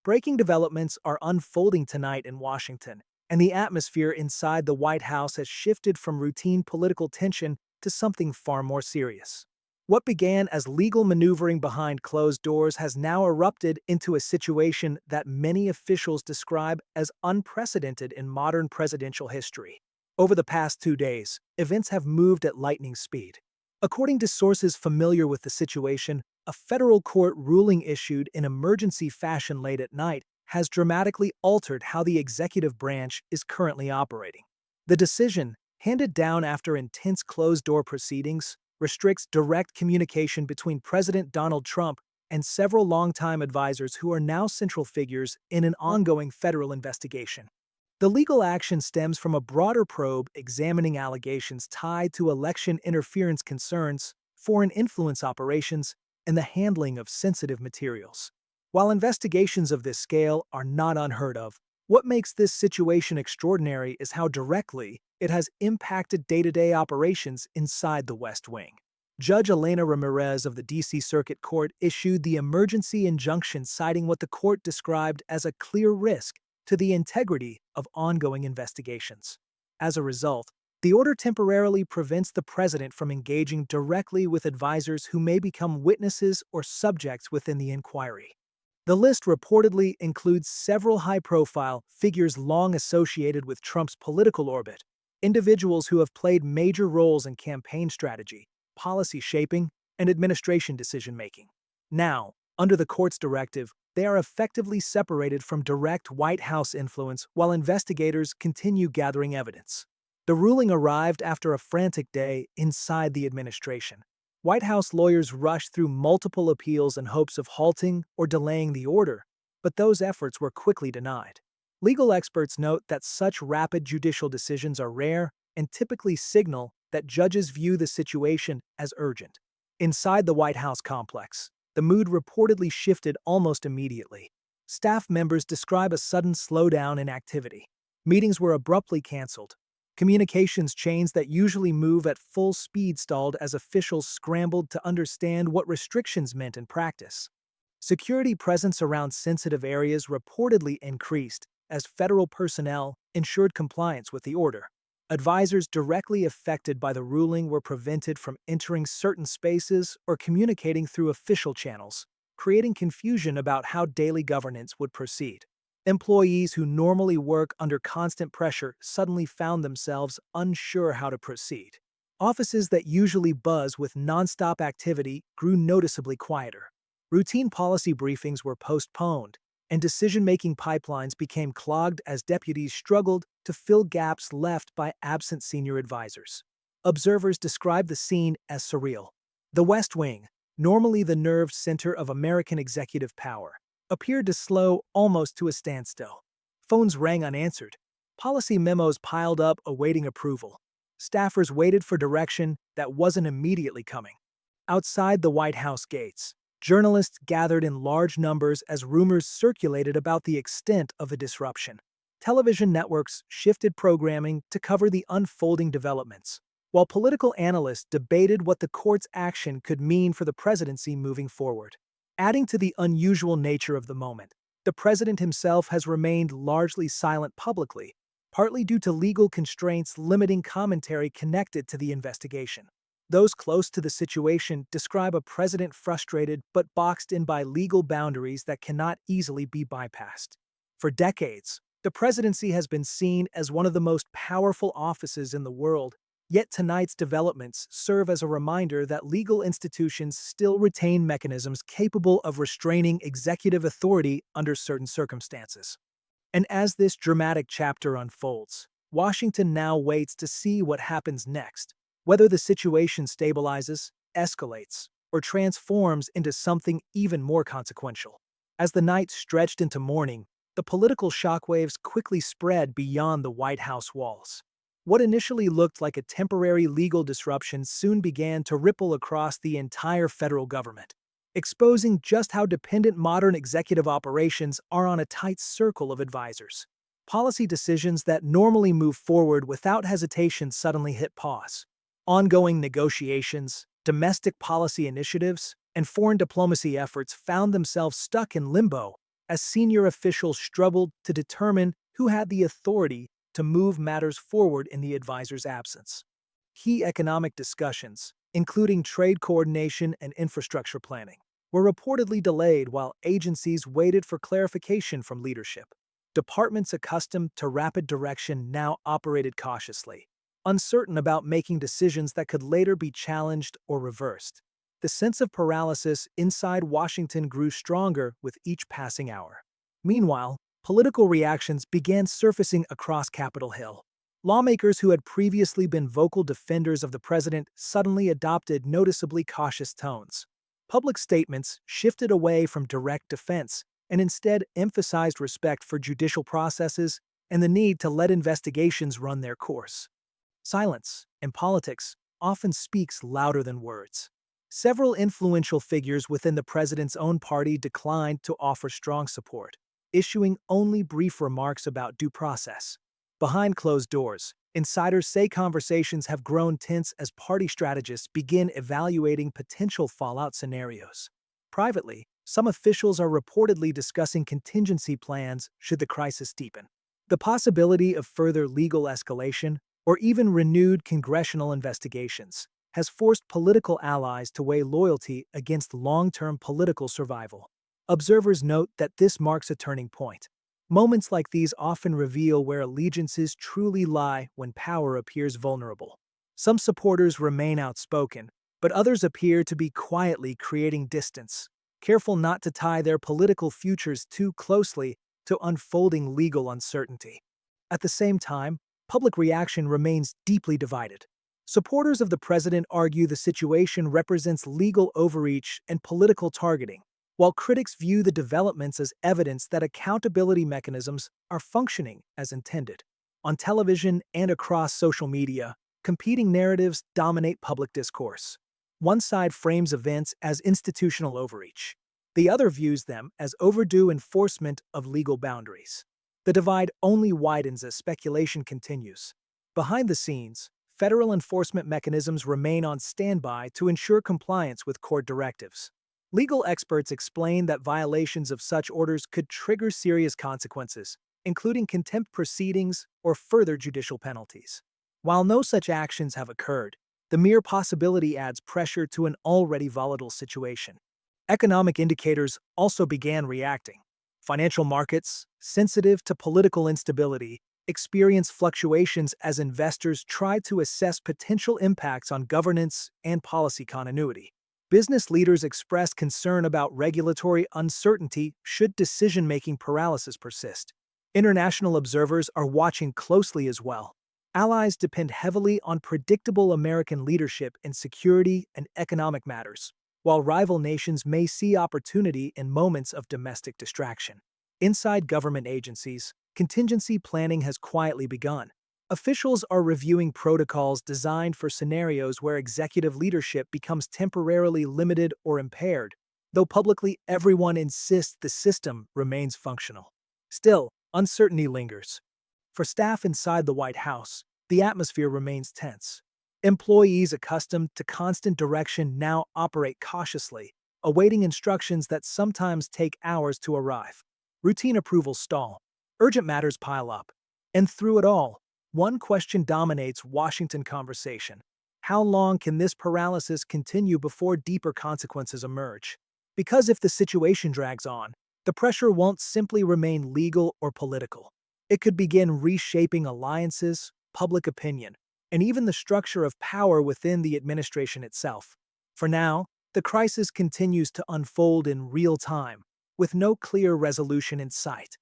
Breaking developments are unfolding tonight in Washington, and the atmosphere inside the White House has shifted from routine political tension to something far more serious. What began as legal maneuvering behind closed doors has now erupted into a situation that many officials describe as unprecedented in modern presidential history. Over the past 2 days, events have moved at lightning speed. According to sources familiar with the situation, a federal court ruling issued in emergency fashion late at night has dramatically altered how the executive branch is currently operating. The decision, handed down after intense closed-door proceedings, restricts direct communication between President Donald Trump and several longtime advisors who are now central figures in an ongoing federal investigation. The legal action stems from a broader probe examining allegations tied to election interference concerns, foreign influence operations, and the handling of sensitive materials. While investigations of this scale are not unheard of, what makes this situation extraordinary is how directly it has impacted day-to-day operations inside the West Wing. Judge Elena Ramirez of the D.C. Circuit Court issued the emergency injunction citing what the court described as a clear risk to the integrity of ongoing investigations. As a result, the order temporarily prevents the president from engaging directly with advisors who may become witnesses or subjects within the inquiry. The list reportedly includes several high-profile figures long associated with Trump's political orbit, individuals who have played major roles in campaign strategy, policy shaping, and administration decision-making. Now, under the court's directive, they are effectively separated from direct White House influence while investigators continue gathering evidence. The ruling arrived after a frantic day inside the administration. White House lawyers rushed through multiple appeals in hopes of halting or delaying the order, but those efforts were quickly denied. Legal experts note that such rapid judicial decisions are rare and typically signal that judges view the situation as urgent. Inside the White House complex, the mood reportedly shifted almost immediately. Staff members describe a sudden slowdown in activity. Meetings were abruptly canceled. Communications chains that usually move at full speed stalled as officials scrambled to understand what restrictions meant in practice. Security presence around sensitive areas reportedly increased as federal personnel ensured compliance with the order. Advisors directly affected by the ruling were prevented from entering certain spaces or communicating through official channels, creating confusion about how daily governance would proceed. Employees who normally work under constant pressure suddenly found themselves unsure how to proceed. Offices that usually buzz with nonstop activity grew noticeably quieter. Routine policy briefings were postponed, and decision-making pipelines became clogged as deputies struggled to fill gaps left by absent senior advisors. Observers describe the scene as surreal. The West Wing, normally the nerve center of American executive power, appeared to slow almost to a standstill. Phones rang unanswered. Policy memos piled up awaiting approval. Staffers waited for direction that wasn't immediately coming. Outside the White House gates, journalists gathered in large numbers as rumors circulated about the extent of the disruption. Television networks shifted programming to cover the unfolding developments, while political analysts debated what the court's action could mean for the presidency moving forward. Adding to the unusual nature of the moment, the president himself has remained largely silent publicly, partly due to legal constraints limiting commentary connected to the investigation. Those close to the situation describe a president frustrated but boxed in by legal boundaries that cannot easily be bypassed. For decades, the presidency has been seen as one of the most powerful offices in the world, yet tonight's developments serve as a reminder that legal institutions still retain mechanisms capable of restraining executive authority under certain circumstances. And as this dramatic chapter unfolds, Washington now waits to see what happens next, whether the situation stabilizes, escalates, or transforms into something even more consequential. As the night stretched into morning, the political shockwaves quickly spread beyond the White House walls. What initially looked like a temporary legal disruption soon began to ripple across the entire federal government, exposing just how dependent modern executive operations are on a tight circle of advisors. Policy decisions that normally move forward without hesitation suddenly hit pause. Ongoing negotiations, domestic policy initiatives, and foreign diplomacy efforts found themselves stuck in limbo as senior officials struggled to determine who had the authority to move matters forward in the advisor's absence. Key economic discussions, including trade coordination and infrastructure planning, were reportedly delayed while agencies waited for clarification from leadership. Departments accustomed to rapid direction now operated cautiously, uncertain about making decisions that could later be challenged or reversed. The sense of paralysis inside Washington grew stronger with each passing hour. Meanwhile, political reactions began surfacing across Capitol Hill. Lawmakers who had previously been vocal defenders of the president suddenly adopted noticeably cautious tones. Public statements shifted away from direct defense and instead emphasized respect for judicial processes and the need to let investigations run their course. Silence, in politics, often speaks louder than words. Several influential figures within the president's own party declined to offer strong support, issuing only brief remarks about due process. Behind closed doors, insiders say conversations have grown tense as party strategists begin evaluating potential fallout scenarios. Privately, some officials are reportedly discussing contingency plans should the crisis deepen. The possibility of further legal escalation, or even renewed congressional investigations, has forced political allies to weigh loyalty against long-term political survival. Observers note that this marks a turning point. Moments like these often reveal where allegiances truly lie when power appears vulnerable. Some supporters remain outspoken, but others appear to be quietly creating distance, careful not to tie their political futures too closely to unfolding legal uncertainty. At the same time, public reaction remains deeply divided. Supporters of the president argue the situation represents legal overreach and political targeting, while critics view the developments as evidence that accountability mechanisms are functioning as intended. On television and across social media, competing narratives dominate public discourse. One side frames events as institutional overreach. The other views them as overdue enforcement of legal boundaries. The divide only widens as speculation continues. Behind the scenes, federal enforcement mechanisms remain on standby to ensure compliance with court directives. Legal experts explain that violations of such orders could trigger serious consequences, including contempt proceedings or further judicial penalties. While no such actions have occurred, the mere possibility adds pressure to an already volatile situation. Economic indicators also began reacting. Financial markets, sensitive to political instability, experienced fluctuations as investors tried to assess potential impacts on governance and policy continuity. Business leaders expressed concern about regulatory uncertainty should decision-making paralysis persist. International observers are watching closely as well. Allies depend heavily on predictable American leadership in security and economic matters, while rival nations may see opportunity in moments of domestic distraction. Inside government agencies, contingency planning has quietly begun. Officials are reviewing protocols designed for scenarios where executive leadership becomes temporarily limited or impaired, though publicly everyone insists the system remains functional. Still, uncertainty lingers. For staff inside the White House, the atmosphere remains tense. Employees accustomed to constant direction now operate cautiously, awaiting instructions that sometimes take hours to arrive. Routine approvals stall. Urgent matters pile up. And through it all, one question dominates Washington conversation. How long can this paralysis continue before deeper consequences emerge? Because if the situation drags on, the pressure won't simply remain legal or political. It could begin reshaping alliances, public opinion, and even the structure of power within the administration itself. For now, the crisis continues to unfold in real time, with no clear resolution in sight.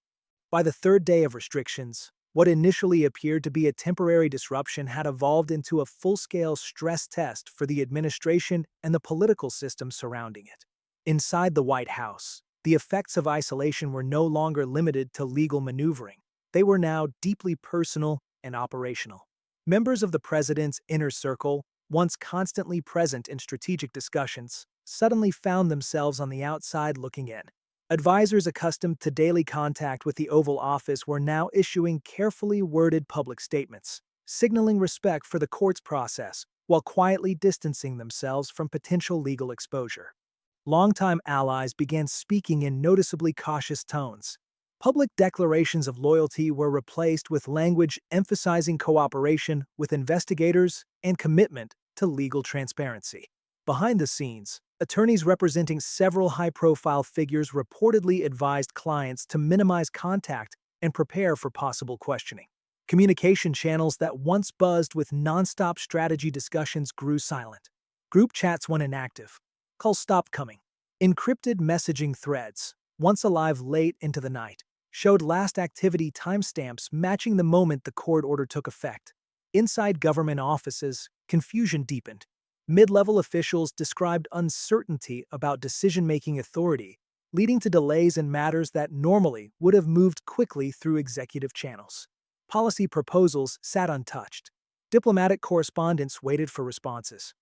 By the third day of restrictions, what initially appeared to be a temporary disruption had evolved into a full-scale stress test for the administration and the political system surrounding it. Inside the White House, the effects of isolation were no longer limited to legal maneuvering. They were now deeply personal and operational. Members of the president's inner circle, once constantly present in strategic discussions, suddenly found themselves on the outside looking in. Advisors accustomed to daily contact with the Oval Office were now issuing carefully worded public statements, signaling respect for the court's process while quietly distancing themselves from potential legal exposure. longtime allies began speaking in noticeably cautious tones. Public declarations of loyalty were replaced with language emphasizing cooperation with investigators and commitment to legal transparency. Behind the scenes, attorneys representing several high-profile figures reportedly advised clients to minimize contact and prepare for possible questioning. Communication channels that once buzzed with nonstop strategy discussions grew silent. Group chats went inactive. Calls stopped coming. Encrypted messaging threads, once alive late into the night, showed last activity timestamps matching the moment the court order took effect. Inside government offices, confusion deepened. Mid-level officials described uncertainty about decision-making authority, leading to delays in matters that normally would have moved quickly through executive channels. Policy proposals sat untouched. Diplomatic correspondence waited for responses.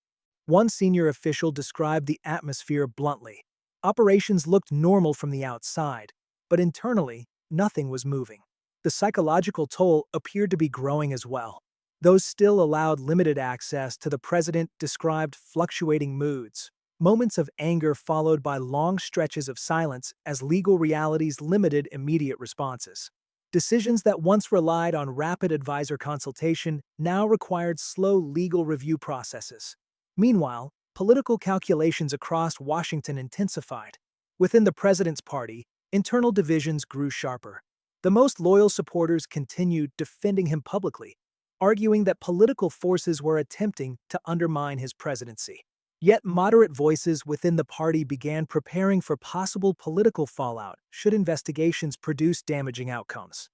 One senior official described the atmosphere bluntly. Operations looked normal from the outside, but internally, nothing was moving. The psychological toll appeared to be growing as well. Those still allowed limited access to the president described fluctuating moods, moments of anger followed by long stretches of silence as legal realities limited immediate responses. Decisions that once relied on rapid advisor consultation now required slow legal review processes. Meanwhile, political calculations across Washington intensified. Within the president's party, internal divisions grew sharper. The most loyal supporters continued defending him publicly, arguing that political forces were attempting to undermine his presidency. Yet moderate voices within the party began preparing for possible political fallout should investigations produce damaging outcomes.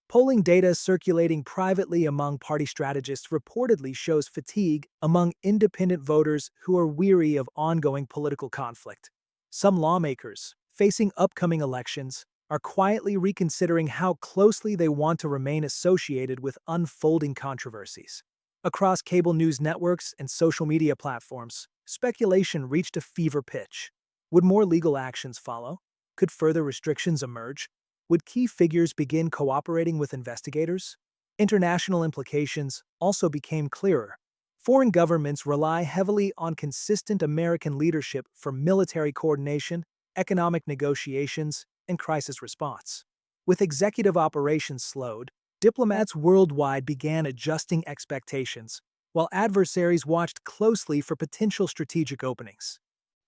Polling data circulating privately among party strategists reportedly shows fatigue among independent voters who are weary of ongoing political conflict. Some lawmakers, facing upcoming elections, are quietly reconsidering how closely they want to remain associated with unfolding controversies. Across cable news networks and social media platforms, speculation reached a fever pitch. Would more legal actions follow? Could further restrictions emerge? Would key figures begin cooperating with investigators? International implications also became clearer. Foreign governments rely heavily on consistent American leadership for military coordination, economic negotiations, and crisis response. With executive operations slowed, diplomats worldwide began adjusting expectations, while adversaries watched closely for potential strategic openings.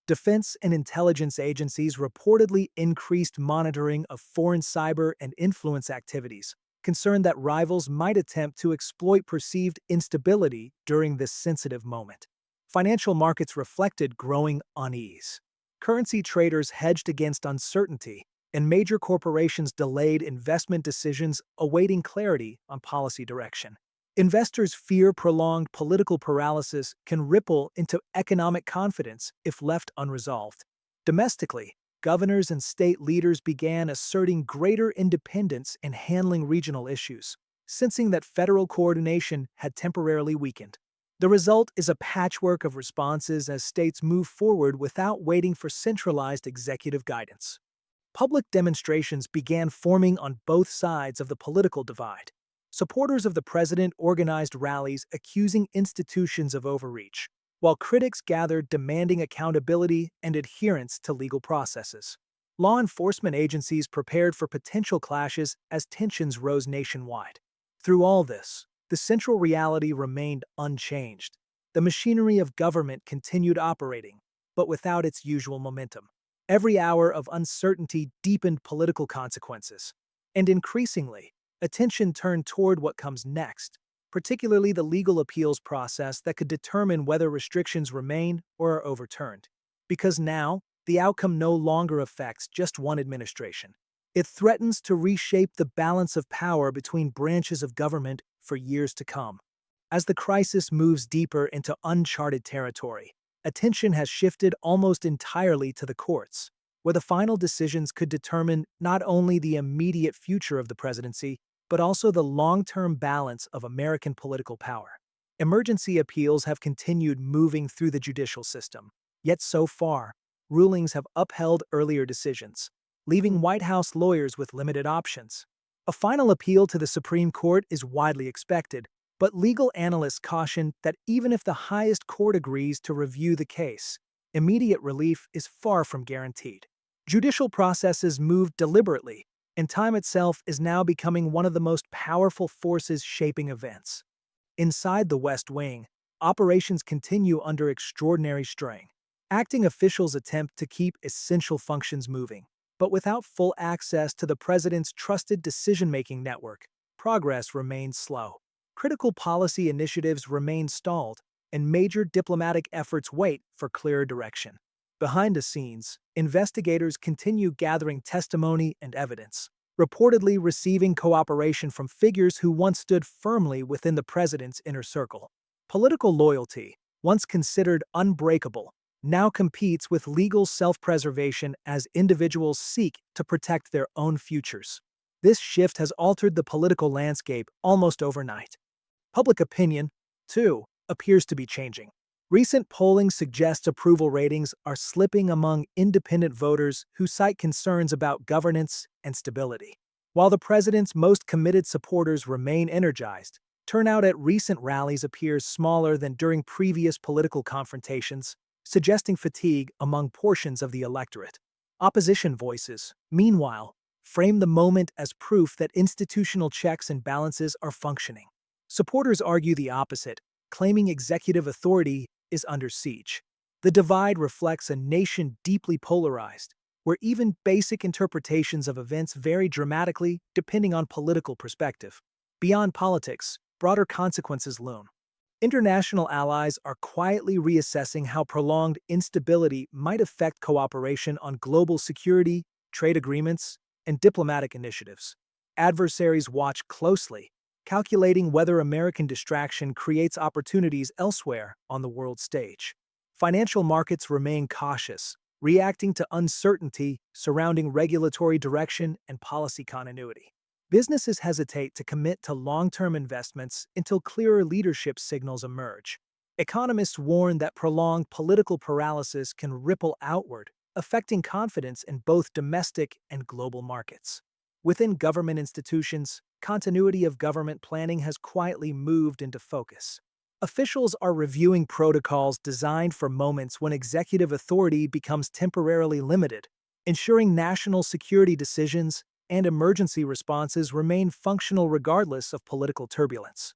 Defense and intelligence agencies reportedly increased monitoring of foreign cyber and influence activities, concerned that rivals might attempt to exploit perceived instability during this sensitive moment. Financial markets reflected growing unease. Currency traders hedged against uncertainty, and major corporations delayed investment decisions awaiting clarity on policy direction. Investors fear prolonged political paralysis can ripple into economic confidence if left unresolved. Domestically, governors and state leaders began asserting greater independence in handling regional issues, sensing that federal coordination had temporarily weakened. The result is a patchwork of responses as states move forward without waiting for centralized executive guidance. Public demonstrations began forming on both sides of the political divide. Supporters of the president organized rallies accusing institutions of overreach, while critics gathered demanding accountability and adherence to legal processes. Law enforcement agencies prepared for potential clashes as tensions rose nationwide. Through all this, the central reality remained unchanged. The machinery of government continued operating, but without its usual momentum. Every hour of uncertainty deepened political consequences, and increasingly, attention turned toward what comes next, particularly the legal appeals process that could determine whether restrictions remain or are overturned. Because now, the outcome no longer affects just one administration. It threatens to reshape the balance of power between branches of government for years to come. As the crisis moves deeper into uncharted territory, attention has shifted almost entirely to the courts, where the final decisions could determine not only the immediate future of the presidency, but also the long-term balance of American political power. Emergency appeals have continued moving through the judicial system, yet so far, rulings have upheld earlier decisions, leaving White House lawyers with limited options. A final appeal to the Supreme Court is widely expected, but legal analysts caution that even if the highest court agrees to review the case, immediate relief is far from guaranteed. Judicial processes move deliberately, and time itself is now becoming one of the most powerful forces shaping events. Inside the West Wing, operations continue under extraordinary strain. Acting officials attempt to keep essential functions moving, but without full access to the president's trusted decision-making network, progress remains slow. Critical policy initiatives remain stalled, and major diplomatic efforts wait for clearer direction. Behind the scenes, investigators continue gathering testimony and evidence, reportedly receiving cooperation from figures who once stood firmly within the president's inner circle. Political loyalty, once considered unbreakable, now competes with legal self-preservation as individuals seek to protect their own futures. This shift has altered the political landscape almost overnight. Public opinion, too, appears to be changing. Recent polling suggests approval ratings are slipping among independent voters who cite concerns about governance and stability. While the president's most committed supporters remain energized, turnout at recent rallies appears smaller than during previous political confrontations, suggesting fatigue among portions of the electorate. Opposition voices, meanwhile, frame the moment as proof that institutional checks and balances are functioning. Supporters argue the opposite, claiming executive authority is under siege. The divide reflects a nation deeply polarized, where even basic interpretations of events vary dramatically depending on political perspective. Beyond politics, broader consequences loom. International allies are quietly reassessing how prolonged instability might affect cooperation on global security, trade agreements, and diplomatic initiatives. Adversaries watch closely, calculating whether American distraction creates opportunities elsewhere on the world stage. Financial markets remain cautious, reacting to uncertainty surrounding regulatory direction and policy continuity. Businesses hesitate to commit to long-term investments until clearer leadership signals emerge. Economists warn that prolonged political paralysis can ripple outward, affecting confidence in both domestic and global markets. Within government institutions, continuity of government planning has quietly moved into focus. Officials are reviewing protocols designed for moments when executive authority becomes temporarily limited, ensuring national security decisions and emergency responses remain functional regardless of political turbulence.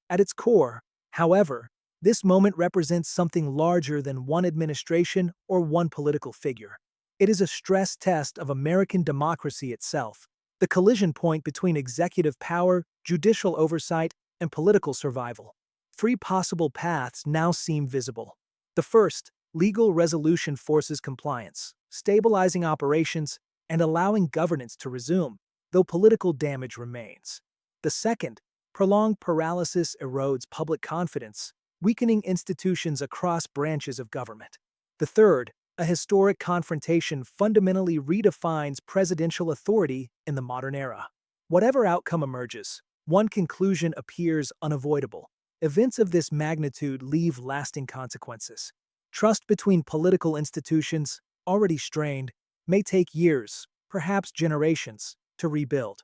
At its core, however, this moment represents something larger than one administration or one political figure. It is a stress test of American democracy itself, the collision point between executive power, judicial oversight, and political survival. Three possible paths now seem visible. The first, legal resolution, forces compliance, stabilizing operations, and allowing governance to resume, though political damage remains. The second, prolonged paralysis, erodes public confidence, weakening institutions across branches of government. The third, a historic confrontation, fundamentally redefines presidential authority in the modern era. Whatever outcome emerges, one conclusion appears unavoidable. Events of this magnitude leave lasting consequences. Trust between political institutions, already strained, may take years, perhaps generations, to rebuild.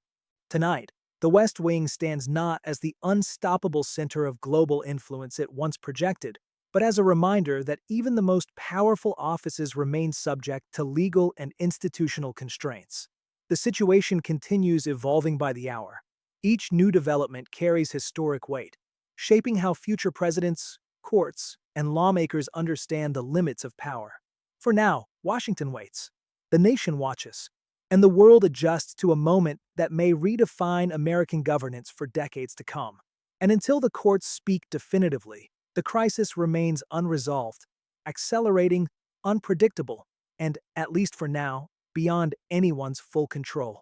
Tonight, the West Wing stands not as the unstoppable center of global influence it once projected, but as a reminder that even the most powerful offices remain subject to legal and institutional constraints. The situation continues evolving by the hour. Each new development carries historic weight, shaping how future presidents, courts, and lawmakers understand the limits of power. For now, Washington waits. The nation watches, and the world adjusts to a moment that may redefine American governance for decades to come. And until the courts speak definitively, the crisis remains unresolved, accelerating, unpredictable, and, at least for now, beyond anyone's full control.